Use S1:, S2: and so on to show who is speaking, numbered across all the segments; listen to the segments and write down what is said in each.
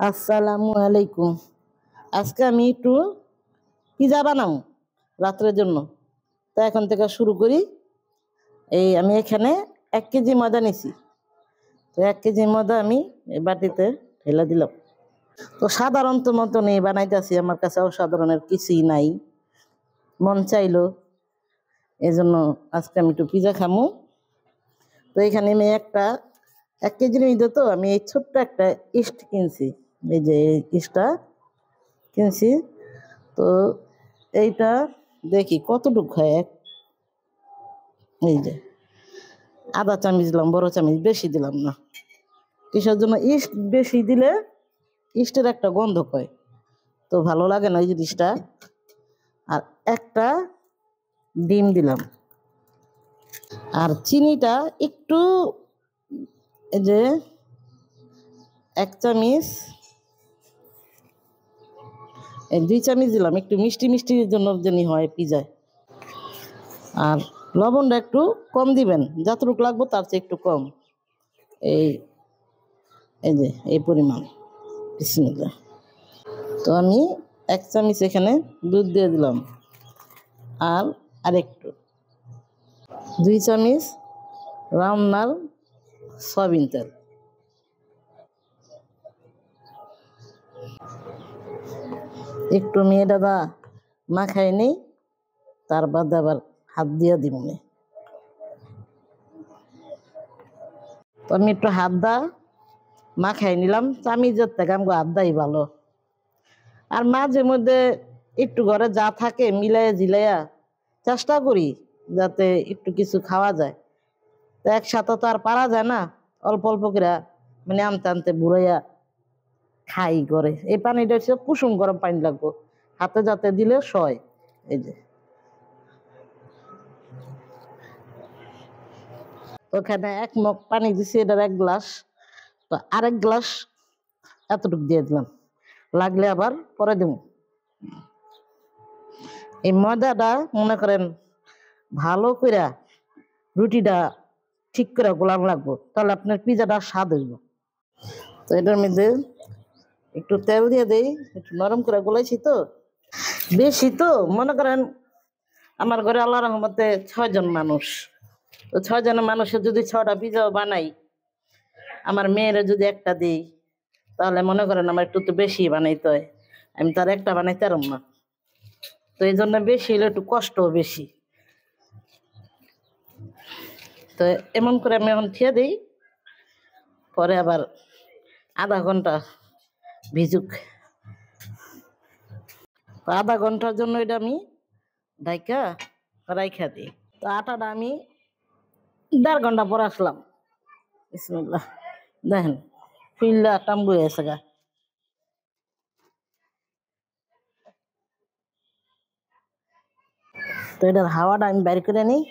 S1: আসসালামু আলাইকুম। আজকে আমি একটু পিজা বানাবো রাত্রের জন্য। তো এখন থেকে শুরু করি। আমি এখানে 1 কেজি ময়দা নিছি। তো 1 কেজি ময়দা আমি এই বাটিতে ঢেলে দিলাম। তো সাধারণত মতন বানাইতেছি, আমার কাছে অসাধারণের কিছুই নাই, মন চাইলো এই জন্য আজকে আমি একটু পিজা খামু। তো এখানে আমি 1 কেজির মধ্যে তো আমি এই ছোট্ট একটা ইস্ট কিনছি, এই যে ইস্টটা কিনছি। তো এইটা দেখি কতটুকু হয়। এই যে আধা চামচ দিলাম, বড় চামচ, বেশি দিলাম না। কিসের জন্য? ইস্ট বেশি দিলে ইস্টের একটা গন্ধ পায়, তো ভালো লাগে না এই জিনিসটা। আর একটা ডিম দিলাম, আর চিনিটা একটু, এই যে 1 চামচ, 2 চামচ দিলাম, একটু মিষ্টি মিষ্টির জন্য জানি হয় পিজায়। আর লবণটা একটু কম দিবেন, যতটুকু লাগবে তার চেয়ে একটু কম। এই এই যে এই পরিমাণ। বিসমিল্লাহ। তো আমি 1 চামচ এখানে দুধ দিয়ে দিলাম, আর আরেকটু 2 চামচ রান্নার সয়াবিন তেল। একটু মেয়ে দাদা মাখাই নেই, তার বাদে আবার হাত দিয়ে দিব। তো আমি একটু হাত দা মাখাই নিলাম, চামিজের থেকে আমাকে হাত দাই ভালো। আর মাঝে মধ্যে একটু ঘরে যা থাকে মিলাইয়া ঝিলাইয়া চেষ্টা করি যাতে একটু কিছু খাওয়া যায়। তো একসাথে তো আর পারা যায় না, অল্প অল্প করে মানে আনতে আনতে বুড়াইয়া খাই করে। এই পানিটা হচ্ছে কুসুম গরম পানি লাগবো, হাতে যাতে দিলে সয়। এই যে ওখানে 1 মগ পানি দিছি, এটার 1 গ্লাস, তো আরেক গ্লাস এতটুকু দিয়ে দিলাম, লাগলে আবার পরে দেব। এই ময়দাটা মনে করেন ভালো করে রুটিটা ঠিক করে গোলাম লাগবো, তাহলে আপনার পিজাটা স্বাদ হইব। তো এটার মধ্যে একটু তেল দিয়ে দেই, একটু নরম করে গোলাইছি তো বেশি। তো মনে করেন আমার ঘরে আল্লাহ রহমতে 6 জন মানুষ। তো 6 জনের মানুষের যদি 6টা পিজাও বানাই, আমার মেয়েরা যদি একটা দিই, তাহলে মনে করেন আমার একটু তো বেশি বানাইতে হয়, আমি তার একটা বানাইতে পারব না। তো এই জন্য বেশি হলে একটু কষ্টও বেশি। তো এমন করে আমি এখন খেয়ে দিই, পরে আবার আধা ঘন্টা ভিজুক। তো আধা ঘন্টার জন্য এটা আমি ঢাইকা রাইখা দিই। তো আটাটা আমি 1.5 ঘন্টা পর আসলাম। বিসমিল্লাহ, দেখেন ফুইল্লা টাম্বু হয়েছে গা। তো এটার হাওয়াটা আমি বাইর করে নিই।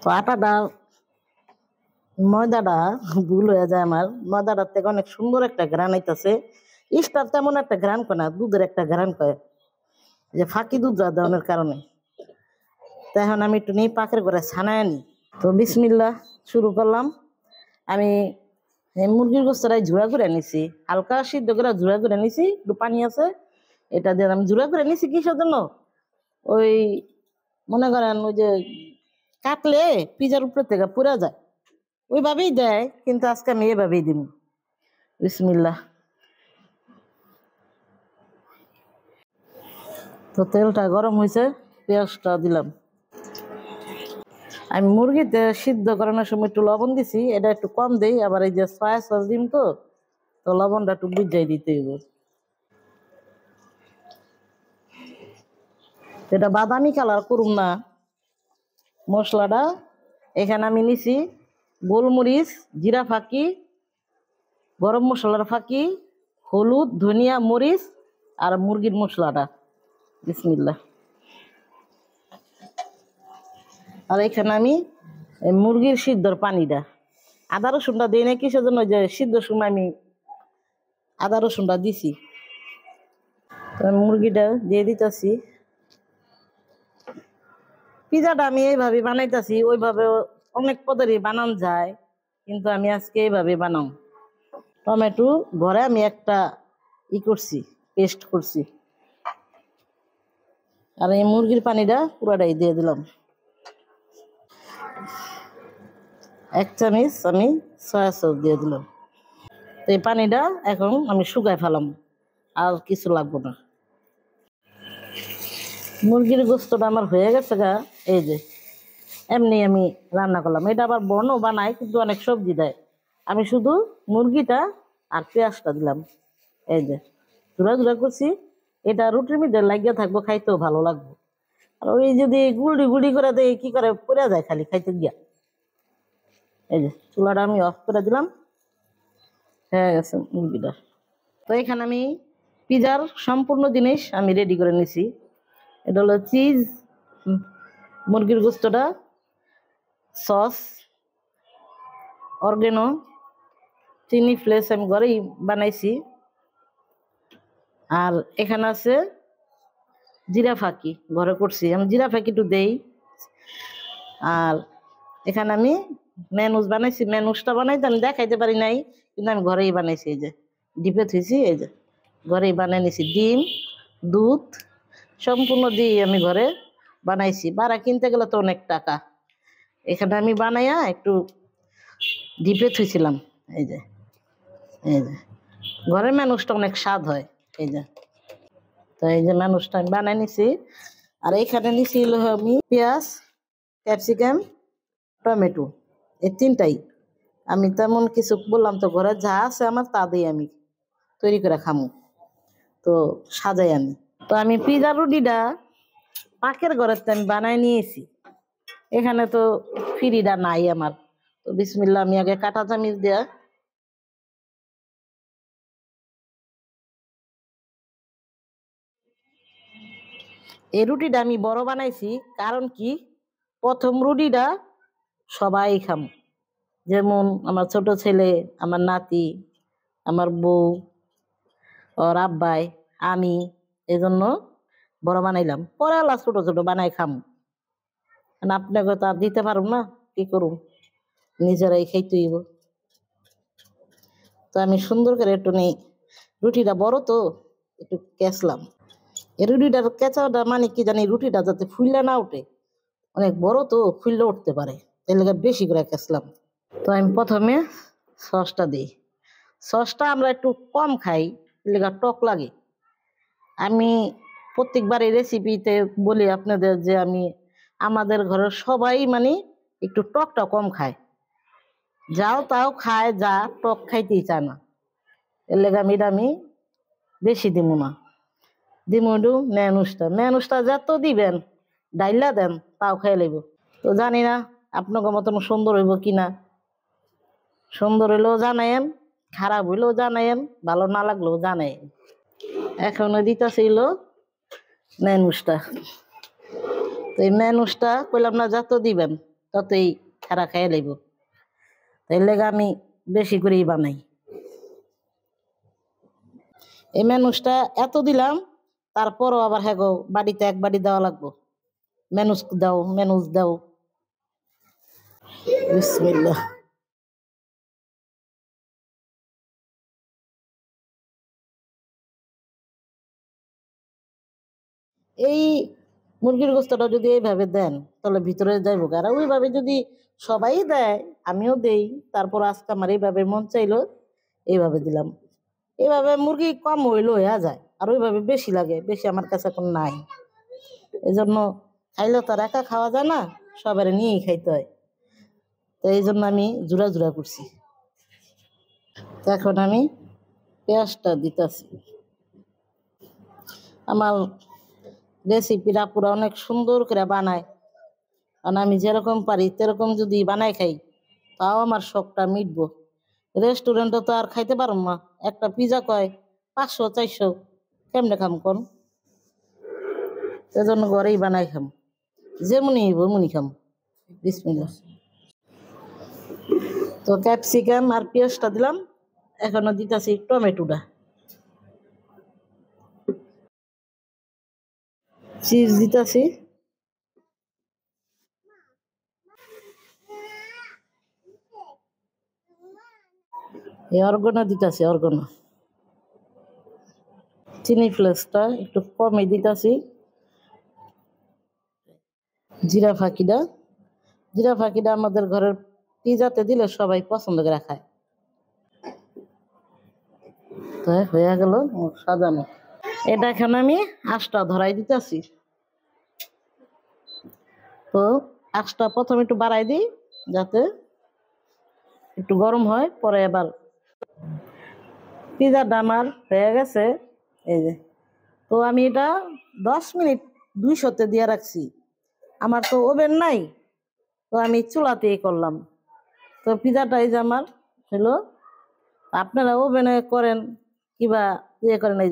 S1: তো আটাটা, ময়দাটা ভুল হয়ে যায় আমার, ময়দাটার থেকে অনেক সুন্দর একটা ঘ্রাণ আইতাছে। ইস্টার তেমন একটা ঘ্রাণ করে না, দুধের একটা ঘ্রাণ করে, যে ফাঁকি দুধ দেওয়ার কারণে। তো এখন আমি একটু নিই পাকের করে ছানায় আনি। তো বিসমিল্লাহ শুরু করলাম। আমি এই মুরগির গোস্তটাই ঝুড়া করে নিছি, হালকা সিদ্ধ করে ঝুড়া করে নিছি, একটু পানি আছে এটা দিয়ে আমি ঝুড়া করে নিছি। কিসের জন্য? ওই মনে করেন ওই যে কাটলে পিজার উপর থেকে পুরা যায়, ওইভাবেই দেয়, কিন্তু আজকে আমি এভাবেই দিব। বিসমিল্লাহ। তো তেলটা গরম হয়েছে, পেঁয়াজটা দিলাম। আমি মুরগিতে সিদ্ধ করানোর সময় একটু লবণ দিছি, এটা একটু কম দেই, আবার এই যে সয়া সস দিম, তো তো লবণটা একটু বুঝাই দিতে হইব। এটা বাদামি কালার করুম না মশলাটা। এখানে আমি নিছি গোলমরিচ, জিরা ফাঁকি, গরম মশলার ফাঁকি, হলুদ, ধনিয়া, মরিচ, আর মুরগির মশলাটা। বিসমিল্লাহ। আর এখানে আমি এই মুরগির সিদ্ধর পানিটা আদা রসুনটা দিই না কিসের জন্য, যে সিদ্ধ সময় আমি আদা রসুনটা দিছি। তো আমি মুরগিটা দিয়ে দিতেছি। পিজাটা আমি এইভাবে বানাইতেছি, ওইভাবে অনেক পদেরই বানান যায়, কিন্তু আমি আজকে এইভাবে বানাম। টমেটো ঘরে আমি একটা করছি, পেস্ট করছি। আর এই মুরগির পানিটা পুরাটাই দিয়ে দিলাম। 1 চামচ আমি সয়া সস দিয়ে দিলাম। তো এই পানিটা এখন আমি শুকাই ফেলাম, আর কিছু লাগবে না। মুরগির গোস্তটা আমার হয়ে গেছে গা। এই যে এমনি আমি রান্না করলাম। এটা আবার বনও বানায়, কিন্তু অনেক সবজি দেয়। আমি শুধু মুরগিটা আর পেঁয়াজটা দিলাম। এই যে জোড়া জোড়া করছি। এটা রুটির মধ্যে লাগিয়ে থাকবো, খাইতেও ভালো লাগবে। আর ওই যদি গুড়ি গুড়ি করে দেয়, কি করে পড়ে যায় খালি খাইতে গিয়া। এই যে চুলাটা আমি অফ করে দিলাম, হয়ে গেছে মুরগিটা। তো এখানে আমি পিজার সম্পূর্ণ জিনিস আমি রেডি করে নিছি। এটা হলো চিজ, মুরগির গোস্তটা, সস, অর্গানো, চিনি ফ্লেক্স আমি ঘরেই বানাইছি। আর এখানে আছে জিরা ফাঁকি, ঘরে করছি আমি, জিরা ফাঁকি একটু দেই। আর এখানে আমি ম্যানুস বানাইছি। ম্যানুসটা বানাইতে আমি দেখাইতে পারি নাই, কিন্তু আমি ঘরেই বানাইছি। এই যে ডিপে থুইছি, এই যে ঘরেই বানিয়ে নিছি। ডিম, দুধ সম্পূর্ণ দিয়ে আমি ঘরে বানাইছি। বাড়া কিনতে গেলে তো অনেক টাকা। এখানে আমি বানাইয়া একটু ডিপে থুইছিলাম। এই যে এই যে ঘরের ম্যানুসটা অনেক স্বাদ হয়। এই যে, তো এই যে ম্যানুসটা আমি বানাই নিছি। আর এইখানে নিছি হলো আমি পেঁয়াজ, ক্যাপসিকাম, টমেটো, এই তিনটাই। আমি তেমন কিছু বললাম তো, ঘরে যা আছে আমার তা দিয়ে আমি তৈরি করে খামু, তো সাজাই আমি। তো আমি পিজা রুটিটা পাকের ঘরের তো আমি বানাই নিয়েছি। এখানে তো ফ্রিটা নাই আমার। তো বিসমিল্লাহ, আমি আগে কাঁটা চামিচ দিয়া এই রুটিটা আমি বড় বানাইছি। কারণ কি, প্রথম রুটিটা সবাই খাম, যেমন আমার ছোট ছেলে, আমার নাতি, আমার বউ, ওর আব্বাই, আমি। এই জন্য বড় বানাইলাম, পরে আল্লাহ ছোট ছোট বানাই খাম। আপনাকে তো আর দিতে পারব না, কি করুম, নিজেরাই খাইতে হইব। তো আমি সুন্দর করে একটু নেই, রুটিটা বড় তো একটু কেচলাম। এই রুটিটার কেঁচাটা মানে কি জানি, রুটিটা যাতে ফুললে না ওঠে, অনেক বড় তো ফুললে উঠতে পারে, তাই লেগে বেশি করে কেচলাম। তো আমি প্রথমে সসটা দিই। সসটা আমরা একটু কম খাই, লেগা টক লাগে। আমি প্রত্যেকবার এই রেসিপিতে বলি আপনাদের যে আমি আমাদের ঘরের সবাই মানে একটু টকটা কম খায়, যাও তাও খায়, যা টক খাইতেই চায় না। এর লেগে আমি বেশি দিব না, দিব একটু ম্যানুসটা। ম্যানুসটা যত দিবেন ডাইলা দেন তাও খেয়ে লইব। তো জানি না আপনাকে মতন সুন্দর হইব কিনা। সুন্দর হইলেও জানায়েন, খারাপ হইলেও জানায়েন, ভালো না লাগলেও জানায়েন। এখনো দিতেছিল ম্যানুসটা। তো এই ম্যানুসটা কইলাম না, যত দিবেন ততই খারা খেয়ে লইব। তাই লেগে আমি বেশি করেই বানাই। এই ম্যানুসটা এত দিলাম, তারপরও আবার হ্যাঁ গো, বাড়িতে এক বাড়ি দেওয়া লাগবো। ম্যানুস দাও, ম্যানুস দাও। বিসমিল্লাহ। এই মুরগির গোস্তটা যদি এইভাবে দেন, তাহলে ভিতরে যাইব। আর ওইভাবে যদি সবাই দেয়, আমিও দেই, তারপর আজকে আমার এইভাবে মন চাইলো, এইভাবে দিলাম। এইভাবে মুরগি কম হইলো হইয়া যায়, আর ওইভাবে বেশি লাগে, বেশি আমার কাছে এখন নাই। এই জন্য খাইলেও তো আর একা খাওয়া যায় না, সবার নিয়েই খাইতে হয়। তো এই জন্য আমি জোড়া জোড়া করছি। তো এখন আমি পেঁয়াজটা দিতেছি। আমার রেসিপিটা পুরো অনেক সুন্দর করে বানায়, কারণ আমি যেরকম পারি সেরকম যদি বানাই খাই, তাও আমার শখটা মিটবো। রেস্টুরেন্টে তো আর খাইতে পারব না, একটা পিজা কয় 500 400, কেমনে খাম কোন? সেজন্য ঘরেই বানাই খাম, যেমনি হইব এমনি খাম। বিসমিল্লাহ। তো ক্যাপসিকাম আর পেঁয়াজটা দিলাম, এখনো দিতেছি টমেটোটা, চিজ দিতেছি, এই অর্গনা দিতেছি, অর্গনা চিনি ফ্লেক্সটা একটু কমই দিতেছি, জিরা ফাঁকিটা, জিরা ফাঁকিটা আমাদের ঘরের পিজাতে দিলে সবাই পছন্দ করে খায়। তো হয়ে গেল সাজানো। এটা এখানে আমি আঁশটা ধরাই দিতেছি। তো আঁশটা প্রথমে একটু বাড়াই দিই যাতে একটু গরম হয়, পরে আবার পিজাটা আমার হয়ে গেছে। এই যে, তো আমি এটা 10 মিনিট 200-তে দিয়ে রাখছি। আমার তো ওভেন নাই, তো আমি চুলাতেই করলাম। তো পিজাটা এই যে আমার হলো, আপনারা ওভেনে করেন কিবা ইয়ে করেন। এই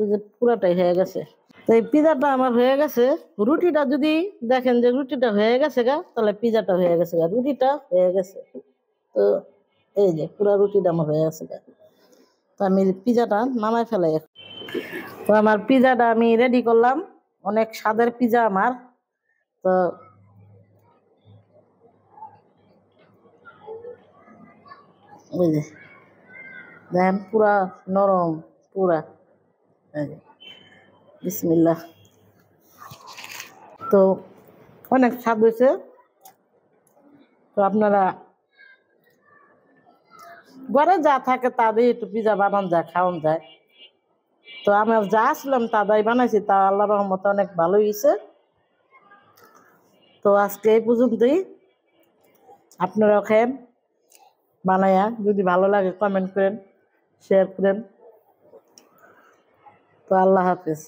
S1: যে পুরাটাই হয়ে গেছে। তো এই পিজাটা আমার হয়ে গেছে। রুটিটা যদি দেখেন যে রুটিটা হয়ে গেছে গা, তাহলে পিজাটা হয়ে গেছে গা, রুটিটা হয়ে গেছে। তো এই যে পুরা রুটিটা আমার হয়ে গেছে গা। তো আমি পিজাটা নামাই ফেলাই। তো আমার পিজাটা আমি রেডি করলাম, অনেক স্বাদের পিজা আমার। তো ওই যে দেখেন পুরা নরম, পুরা। বিসমিল্লাহ। তো অনেক স্বাদ হয়েছে। তো আপনারা ঘরে যা থাকে তা দিয়ে একটু পিজা বানান যায়, খাওয়ান যায়। তো আমার যা আসলাম তা দাই বানাইছি, তা আল্লাহ রহমতে অনেক ভালো হয়েছে। তো আজকে এই পর্যন্তই। আপনারাও খেন বানাইয়া, যদি ভালো লাগে কমেন্ট করেন, শেয়ার করেন। তো আল্লাহ হাফেজ।